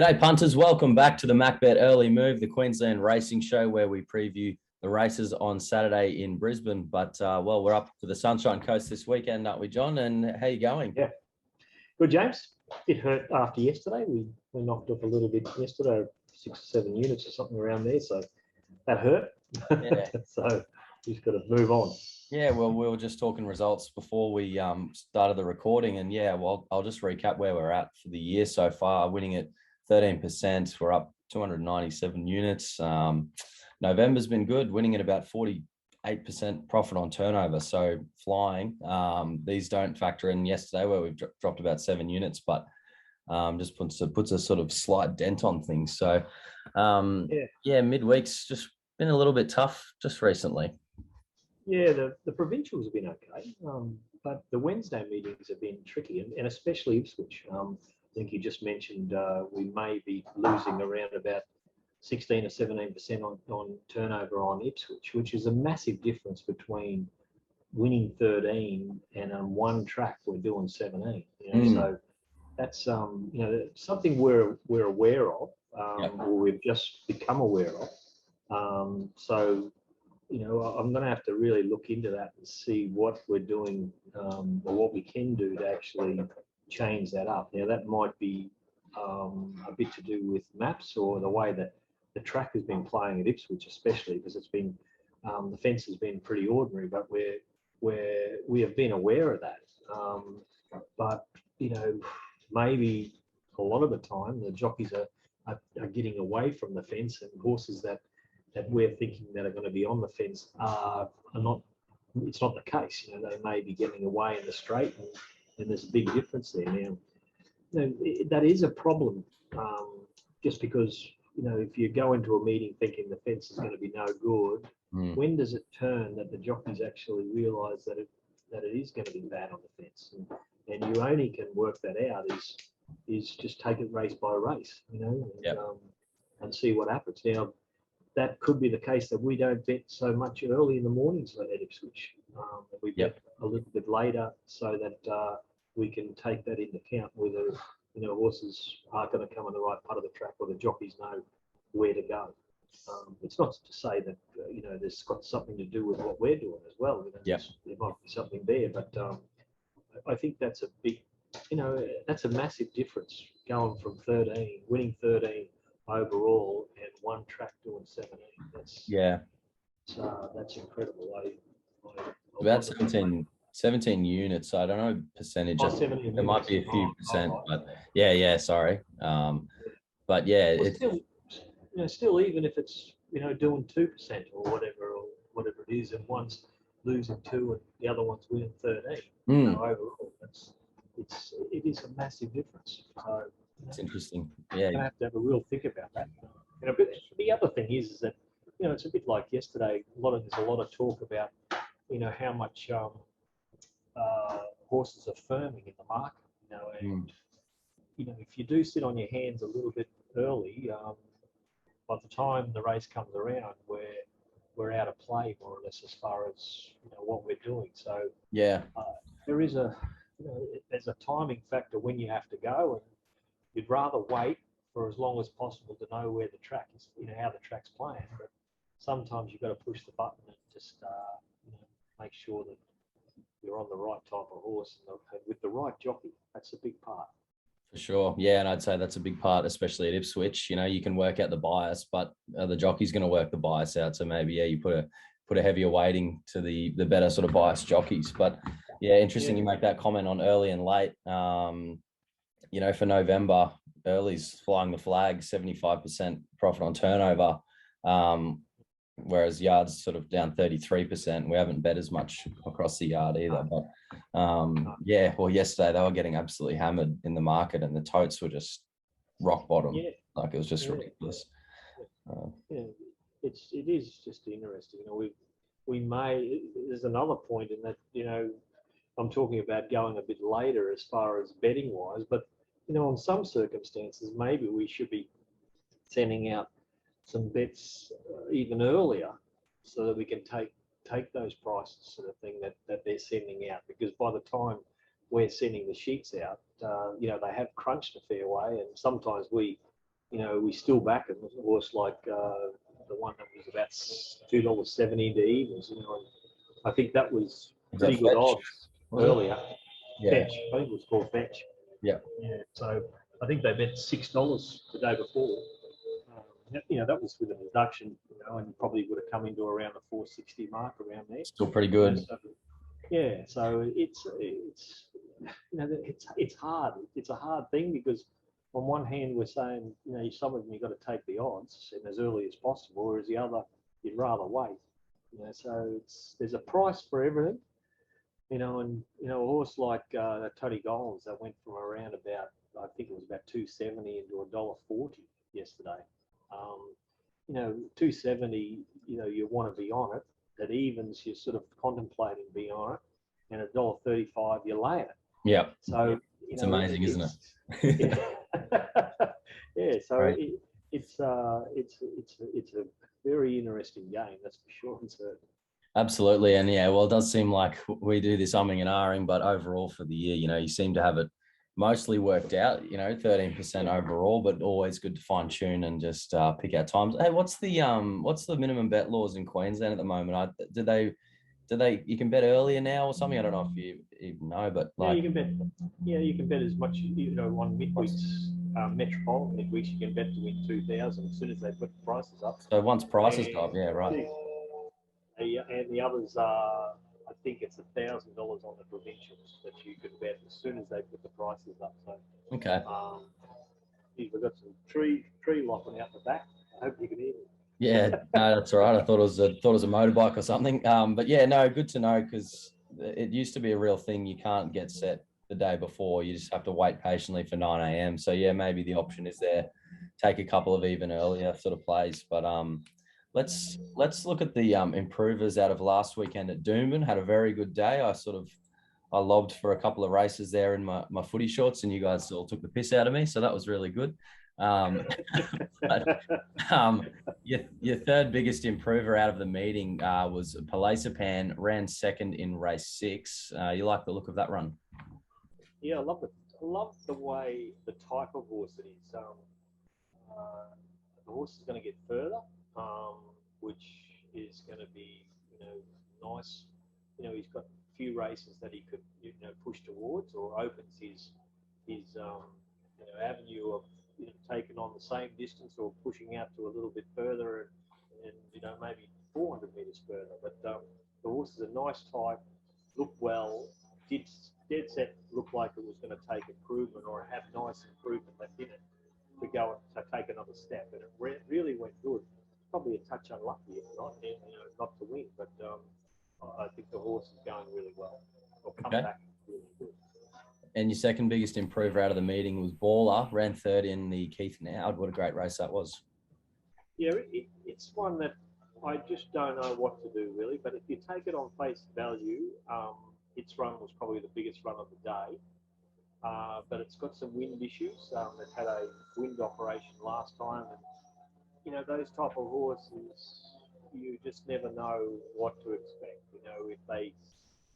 G'day punters, welcome back to the MacBet Early Move, the Queensland racing show where we preview the races on Saturday in Brisbane. But well, we're up to the Sunshine Coast this weekend, aren't we, John? And how you going? Yeah, good, James. It hurt after yesterday. We knocked off a little bit yesterday, 6 or 7 units or something around there. So that hurt. Yeah. So we've got to move on. Yeah, well, we were just talking results before we started the recording, and yeah, well, I'll just recap where we're at for the year so far. Winning at 13%, we're up 297 units. November's been good, winning at about 48% profit on turnover, so flying. These don't factor in yesterday where we've dropped about 7 units, but just puts a sort of slight dent on things. So yeah, midweek's just been a little bit tough just recently. Yeah, the provincials have been okay, but the Wednesday meetings have been tricky, and especially Ipswich. I think you just mentioned we may be losing around about 16 or 17% on turnover on Ipswich, which is a massive difference between winning 13 and on one track we're doing 17. So that's something we're aware of, or we've just become aware of. So I'm going to have to really look into that and see what we're doing or what we can do to actually change that up. Now, that might be a bit to do with maps or the way that the track has been playing at Ipswich, especially because it's been the fence has been pretty ordinary, but we have been aware of that. But maybe a lot of the time the jockeys are getting away from the fence, and horses that we're thinking that are going to be on the fence are not. It's not the case. They may be getting away in the straight, and there's a big difference there. Now, that is a problem. Just because if you go into a meeting thinking the fence is going to be no good, when does it turn that the jockeys actually realise that it is going to be bad on the fence? And you only can work that out is just take it race by race, and see what happens. Now, that could be the case that we don't bet so much early in the mornings at Ipswich. We bet a little bit later so that we can take that into account, whether horses are going to come on the right part of the track or the jockeys know where to go. It's not to say that there's got something to do with what we're doing as well. There might be something there, but I think that's a big, that's a massive difference going from winning 13 overall and one track doing 17. That's incredible. About 17 units. I don't know percentage. There might be a few percent, but sorry. But yeah, it's still even if it's doing 2% or whatever it is, and one's losing 2 and the other one's winning 13. Overall, it is a massive difference. So it's interesting. Yeah, you have to have a real think about that. But the other thing is that it's a bit like yesterday. There's a lot of talk about how much horses are firming in the market. And if you do sit on your hands a little bit early, by the time the race comes around, we're out of play more or less as far as what we're doing. So there is there's a timing factor when you have to go, and you'd rather wait for as long as possible to know where the track is, how the track's playing. But sometimes you've got to push the button and just make sure that you're on the right type of horse and with the right jockey. That's a big part. For sure. Yeah, and I'd say that's a big part, especially at Ipswich. You can work out the bias, but the jockey's going to work the bias out. So maybe, you put a heavier weighting to the better sort of biased jockeys. But yeah, interesting you make that comment on early and late. For November, early's flying the flag, 75% profit on turnover, whereas yards sort of down 33%. We haven't bet as much across the yard either. But yesterday they were getting absolutely hammered in the market, and the totes were just rock bottom. Like it was just ridiculous. It is just interesting. There's another point in that, I'm talking about going a bit later as far as betting wise, but in some circumstances, maybe we should be sending out some bets even earlier so that we can take those prices sort of thing that they're sending out, because by the time we're sending the sheets out, they have crunched a fair way, and sometimes we we still back it. Of course, like the one that was about $2.70 to evens. And I think that was Is pretty that good Fetch? odds Was it? earlier. Yeah. Fetch, I think it was called Fetch. Yeah. Yeah. So I think they bet $6 the day before. That was with a deduction, and probably would have come into around the 460 mark around there. Still pretty good. So it's it's hard. It's a hard thing because on one hand we're saying some of them you've got to take the odds and as early as possible, whereas the other you'd rather wait. So there's a price for everything. And a horse like Tony Gollins that went from around about, I think it was about 270 into $1.40 yesterday. 270, you want to be on it. At evens, you're sort of contemplating being on it, and $1.35, you lay it. Yeah. So it's amazing, isn't it? Yeah. So right. It's a very interesting game, that's for sure and certain. Absolutely. And yeah, well, it does seem like we do this umming and ahhing, but overall for the year, you seem to have it mostly worked out, 13% overall, but always good to fine tune and just pick out times. Hey, what's the minimum bet laws in Queensland at the moment? Do they you can bet earlier now or something? I don't know if you even know, but like you can bet as much on midweeks, metropolitan midweeks, you can bet to win 2,000 as soon as they put the prices up. So once prices go up, yeah, right. And the others are, I think it's $1,000 on the provincials that you could bet as soon as they put the prices up. So okay. We've got some tree lopping out the back. I hope you can hear me. Yeah, no, that's all right. I thought it was a motorbike or something. But yeah, no, good to know because it used to be a real thing. You can't get set the day before. You just have to wait patiently for 9 a.m. So yeah, maybe the option is there. Take a couple of even earlier sort of plays. But let's look at the improvers out of last weekend at Doomben. Had a very good day. I lobbed for a couple of races there in my footy shorts, and you guys all took the piss out of me. So that was really good. Your third biggest improver out of the meeting was Palacepan, ran second in race 6. You like the look of that run? Yeah, I love the way, the type of horse it is. The horse is going to get further, which is going to be nice. He's got a few races that he could push towards, or opens his avenue of taking on the same distance or pushing out to a little bit further and maybe 400 metres further. But the horse is a nice type, looked well, did dead set look like it was going to take improvement or have nice improvement left in it to go to take another step, and it really went good. Probably a touch unlucky if not, not to win, but I think the horse is going really well. Or come back really good. And your second biggest improver out of the meeting was Baller, ran third in the Keith Nowd. What a great race that was. Yeah, it's one that I just don't know what to do really, but if you take it on face value, its run was probably the biggest run of the day. But it's got some wind issues. It had a wind operation last time, and those type of horses, you just never know what to expect.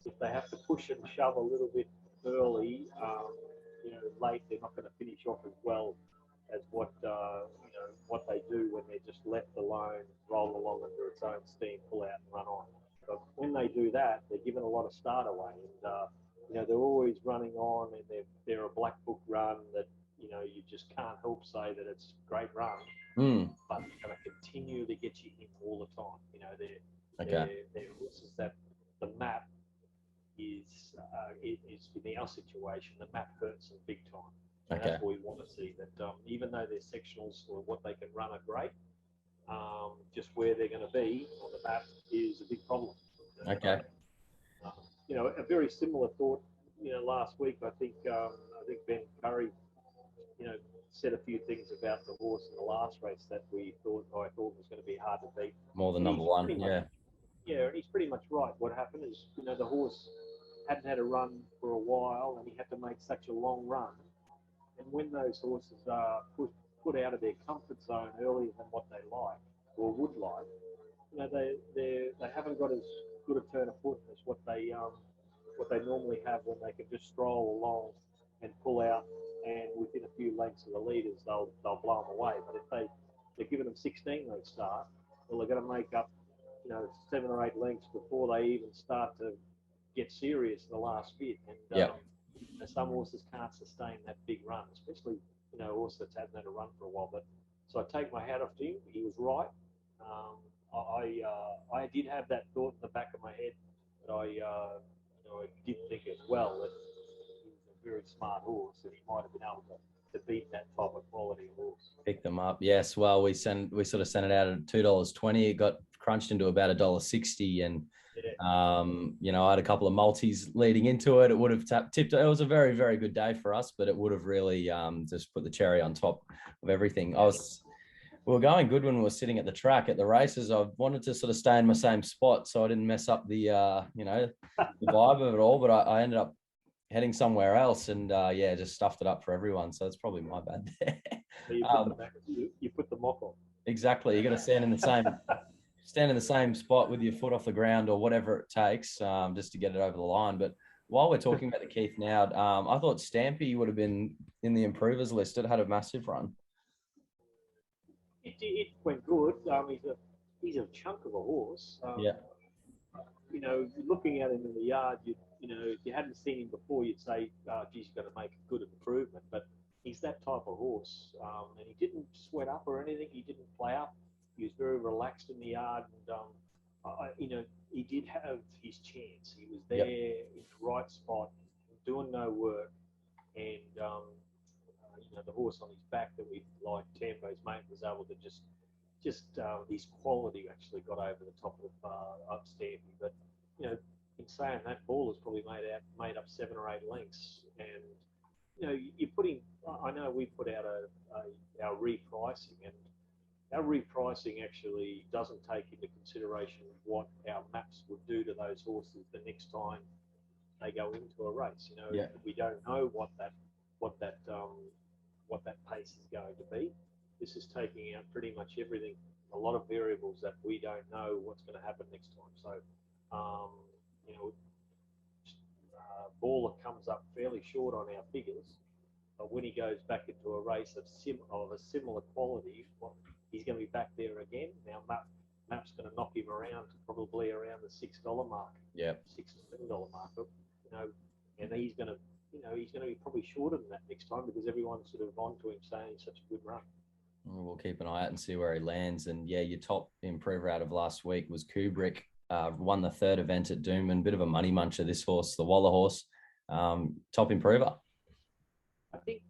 If they have to push and shove a little bit early, late, they're not going to finish off as well as what they do when they're just left alone, roll along under its own steam, pull out and run on. But when they do that, they're given a lot of start away, and they're always running on, and they're a black book run that you just can't help say that it's a great run, but it's going to continually get you in all the time. They're horses that the map is in our situation, the map hurts them big time. And that's what we want to see, that even though their sectionals or what they can run are great, just where they're going to be on the map is a big problem. A very similar thought. Last week I think Ben Curry, said a few things about the horse in the last race that I thought was going to be hard to beat. More than number one, Yeah, he's pretty much right. What happened is, the horse hadn't had a run for a while, and he had to make such a long run. And when those horses are put out of their comfort zone earlier than what they like or would like, they haven't got as good a turn of foot as what they normally have when they can just stroll along and pull out, and within a few lengths of the leaders, they'll blow them away. But if they're giving them 16 length start, well, they're going to make up 7 or 8 lengths before they even start to get serious in the last bit. And some horses can't sustain that big run, especially a horse that hasn't had a run for a while. But so I take my hat off to him. He was right. I did have that thought in the back of my head, but I did think as well that he was a very smart horse and he might have been able to beat that type of quality horse. Pick them up, yes. Well, we sort of sent it out at $2.20. It got crunched into about $1.60, and I had a couple of multis leading into it. It would have tipped. It was a very, very good day for us, but it would have really just put the cherry on top of everything. We were going good when we were sitting at the track at the races. I wanted to sort of stay in my same spot so I didn't mess up the the vibe of it all, but I ended up heading somewhere else and just stuffed it up for everyone. So it's probably my bad there. So you put the mock on. Exactly. You got to stand in the same spot with your foot off the ground or whatever it takes just to get it over the line. But while we're talking about the Keith now, I thought Stampy would have been in the improvers list. It had a massive run. It went good. He's a chunk of a horse. Looking at him in the yard, if you hadn't seen him before, you'd say, he's going to make a good improvement. But he's that type of horse. And he didn't sweat up or anything. He didn't play up. He was very relaxed in the yard. And, he did have his chance. He was there in the right spot, doing no work. And, the horse on his back that we liked, Tambo's mate, was able to just his quality actually got over the top of Stampy. But, in saying that, ball has probably made up 7 or 8 lengths. And, you're putting, I know we put out our repricing, and our repricing actually doesn't take into consideration what our maps would do to those horses the next time they go into a race. We don't know what that pace is going to be. This is taking out pretty much everything, a lot of variables that we don't know what's going to happen next time. So, Baller comes up fairly short on our figures, but when he goes back into a race of a similar quality, he's going to be back there again. Now, Map's going to knock him around to probably around the $6 mark. Yeah. $6 or $7 mark. And he's going to be probably shorter than that next time because everyone's sort of onto him saying such a good run. We'll keep an eye out and see where he lands. And your top improver out of last week was KUBRICK. Won the 3rd event at Doomben. Bit of a money muncher, this horse, the Waller horse. Top improver. I think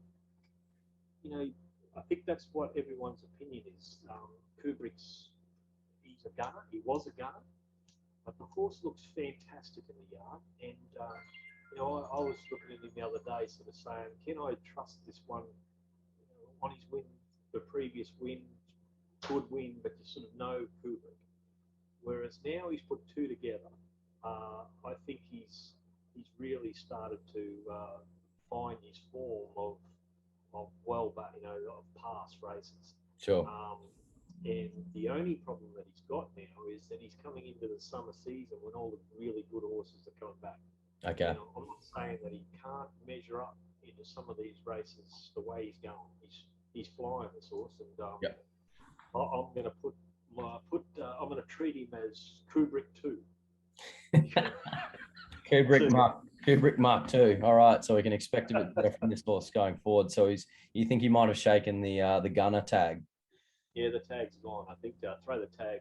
that's what everyone's opinion is. KUBRICK's, he's a gunner. He was a gunner, but the horse looks fantastic in the yard. And I was looking at him the other day, sort of saying, can I trust this one on his win, the previous win, good win, but you sort of know KUBRICK. Whereas now he's put 2 together. I think he's really started to find his form of past races. Sure. And the only problem that he's got now is that he's coming into the summer season when all the really good horses are coming back. Okay. I'm not saying that he can't measure up into some of these races the way he's going. He's flying this horse, and I'm going to I'm going to treat him as KUBRICK II. KUBRICK Mark II. All right, so we can expect a bit better from this horse going forward. So you think he might have shaken the gunner tag? Yeah, the tag's gone. I think throw the tag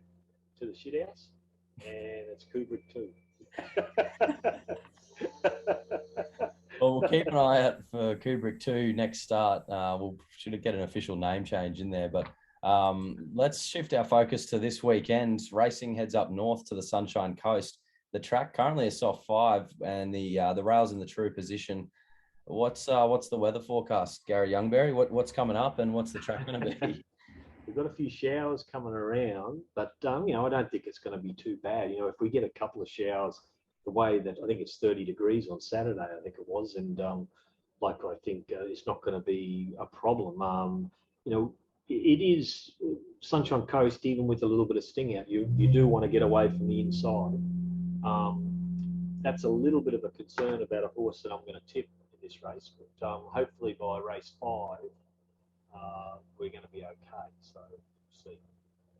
to the shit house, and it's KUBRICK II. Well, we'll keep an eye out for KUBRICK II next start. Should get an official name change in there, but let's shift our focus to this weekend. Racing heads up north to the Sunshine Coast. The track currently is soft 5, and the rail's in the true position. What's the weather forecast, Gary Youngberry? What's coming up, and what's the track going to be? We've got a few showers coming around, but I don't think it's going to be too bad. If we get a couple of showers, the way that I think it's 30 degrees on Saturday, I think it was, and I think it's not going to be a problem. It is Sunshine Coast, even with a little bit of sting out. You do want to get away from the inside. That's a little bit of a concern about a horse that I'm going to tip in this race, but hopefully by race 5, we're going to be okay. So we'll see.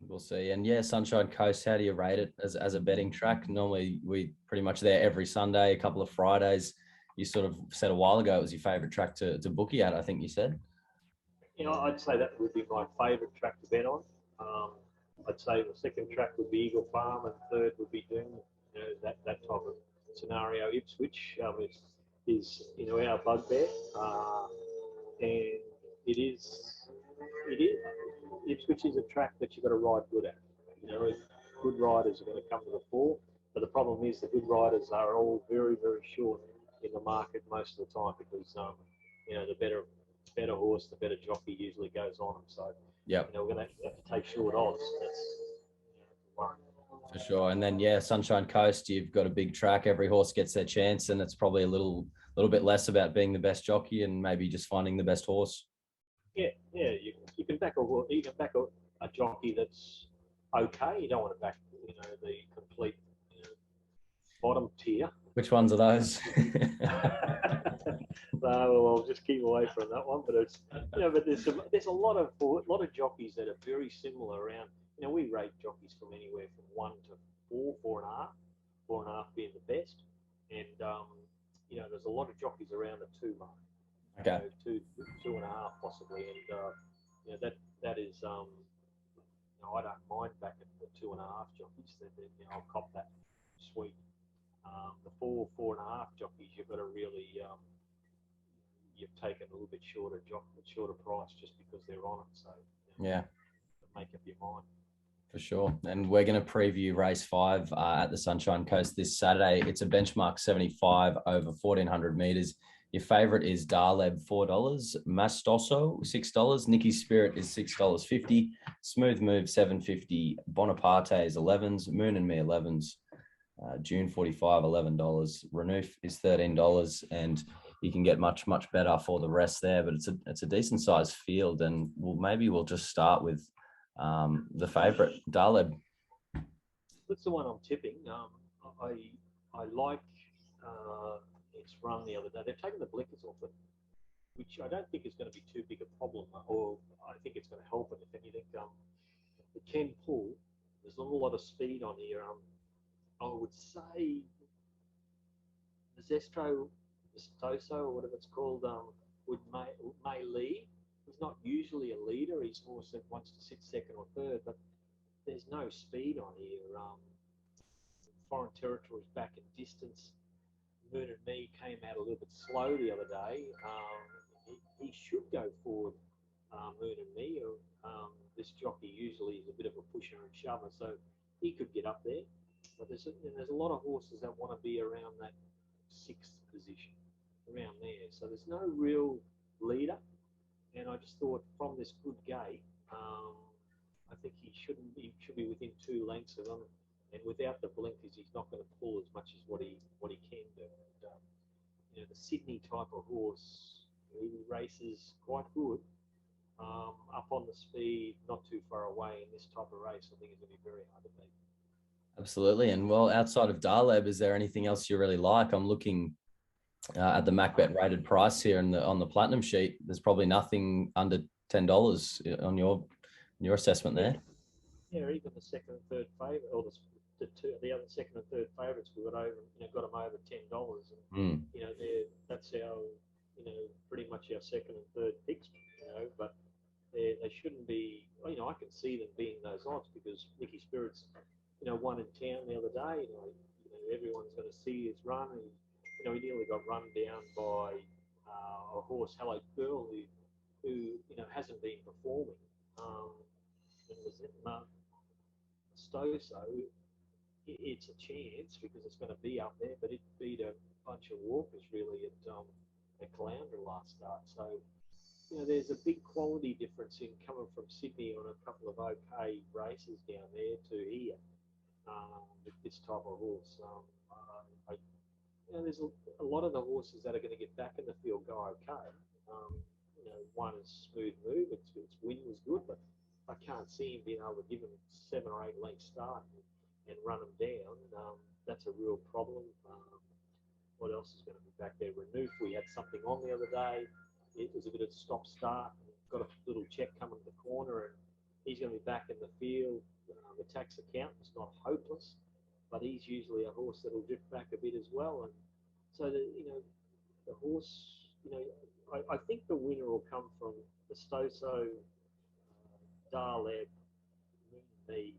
We'll see. And yeah, Sunshine Coast, how do you rate it as a betting track? Normally, we pretty much there every Sunday, a couple of Fridays. You sort of said a while ago it was your favourite track to bookie at, I think you said. I'd say that would be my favourite track to bet on. I'd say the second track would be Eagle Farm, and third would be Doomben. That type of scenario. Ipswich is our bugbear, and it is Ipswich is a track that you've got to ride good at. Good riders are going to come to the fore, but the problem is the good riders are all very, very short in the market most of the time because the better horse, the better jockey usually goes on them. So yeah, we're going to have to take short odds. That's worrying. For sure. And then yeah, Sunshine Coast, you've got a big track. Every horse gets their chance, and it's probably a little bit less about being the best jockey and maybe just finding the best horse. Yeah. You can back a jockey that's okay. You don't want to back the complete bottom tier. Which ones are those? Well, I'll just keep away from that one. But it's but there's a lot of jockeys that are very similar around. We rate jockeys from anywhere from 1 to 4, 4.5, 4.5 being the best, and there's a lot of jockeys around the 2 mark. Okay. 2.5 possibly, and that is I don't mind backing the 2.5 jockeys. I'll cop that sweet. The 4.5 jockeys, you've got to really you've taken a little bit shorter price just because they're on it. So yeah, make up your mind. For sure. And we're going to preview race 5 at the Sunshine Coast this Saturday. It's a benchmark 75 over 1,400 metres. Your favourite is Darleb, $4. Mastoso, $6. Nicky Spirit is $6.50. Smooth Move, $7.50. Bonaparte is 11s. Moon and Me, 11s. June 45, $11. Renouf is $13. And you can get much, much better for the rest there. But it's a decent sized field. And we'll just start with the favourite, Darleb. That's the one I'm tipping. I like its run the other day. They've taken the blinkers off it, which I don't think is going to be too big a problem, or I think it's going to help it. If anything, it can pull. There's not a lot of speed on here. I would say the Stoso, or whatever it's called, may lead. He's not usually a leader. He's more that wants to sit second or third, but there's no speed on here. Foreign Territory's back in distance. Moon and Me came out a little bit slow the other day. He should go forward, Moon and Me. This jockey usually is a bit of a pusher and shover, so he could get up there. But there's a lot of horses that want to be around that 6th position, around there. So there's no real leader. And I just thought from this good gate, I think he should be within 2 lengths of him. And without the blinkers, he's not going to pull as much as what he can do. And, the Sydney type of horse, he races quite good, up on the speed, not too far away. In this type of race, I think it's going to be very hard to beat. Absolutely. And well, outside of Darleb, is there anything else you really like? I'm looking at the MacBet rated price here on the platinum sheet. There's probably nothing under $10 on your assessment there. Yeah, even the second and third favourite, or the other second and third favourites, we got them over $10, and that's our pretty much our second and third picks, but they shouldn't be. I can see them being those odds because Nicky Spirit's won in town the other day. Everyone's going to see his run. He nearly got run down by a horse, Hello Girl, who hasn't been performing. And was it Stoso? It's a chance because it's going to be up there, but it beat a bunch of walkers really at Caloundra last start. So there's a big quality difference in coming from Sydney on a couple of okay races down there to here with this type of horse. There's a lot of the horses that are going to get back in the field go okay. One is Smooth Move. Its win was good, but I can't see him being able to give him 7 or 8 length start and run him down. That's a real problem. What else is going to be back there? Renouf, we had something on the other day. It was a bit of stop-start. got a little check coming to the corner, and he's going to be back in the field. The tax accountant's not hopeless, but he's usually a horse that'll drift back a bit as well. And so the horse, I think the winner will come from the Stoso, Darleb, me,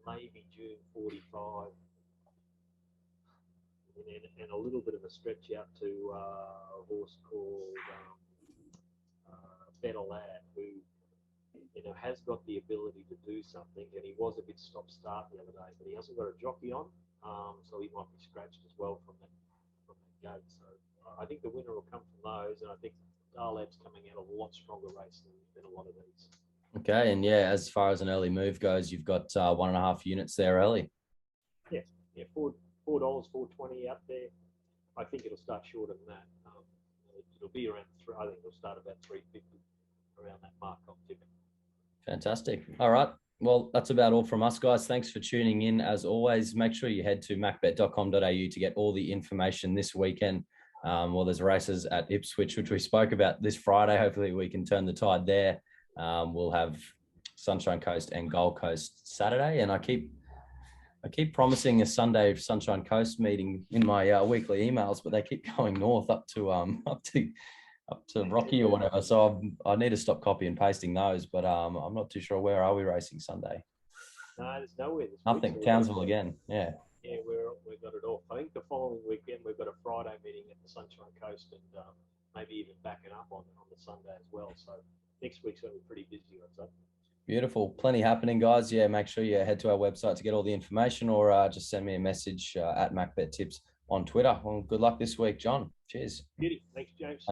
maybe June 45, and a little bit of a stretch out to a horse called Better Lad, who has got the ability to do something, and he was a bit stop-start the other day, but he hasn't got a jockey on, so he might be scratched as well from that gate. So I think the winner will come from those, and I think Darlab's coming out of a lot stronger race than a lot of these. Okay, and yeah, as far as an early move goes, you've got 1.5 units there early. Yeah, $4.420 out there. I think it'll start shorter than that. It'll be around I think it'll start about 350 around that mark. I'm tipping. Fantastic. All right. Well, that's about all from us, guys. Thanks for tuning in. As always, make sure you head to macbet.com.au to get all the information this weekend. Well, there's races at Ipswich, which we spoke about this Friday. Hopefully we can turn the tide there. We'll have Sunshine Coast and Gold Coast Saturday. And I keep promising a Sunday Sunshine Coast meeting in my weekly emails, but they keep going north up to Rocky or whatever. So I need to stop copy and pasting those, but I'm not too sure. Where are we racing Sunday? No, there's nowhere. Nothing. Townsville again. Yeah. Yeah, we've got it off. I think the following weekend we've got a Friday meeting at the Sunshine Coast, and maybe even backing up on the Sunday as well. So next week's going to be pretty busy, I'd say. Beautiful. Plenty happening, guys. Yeah, make sure you head to our website to get all the information, or just send me a message at MacBet Tips on Twitter. Well, good luck this week, John. Cheers. Beauty. Thanks, James.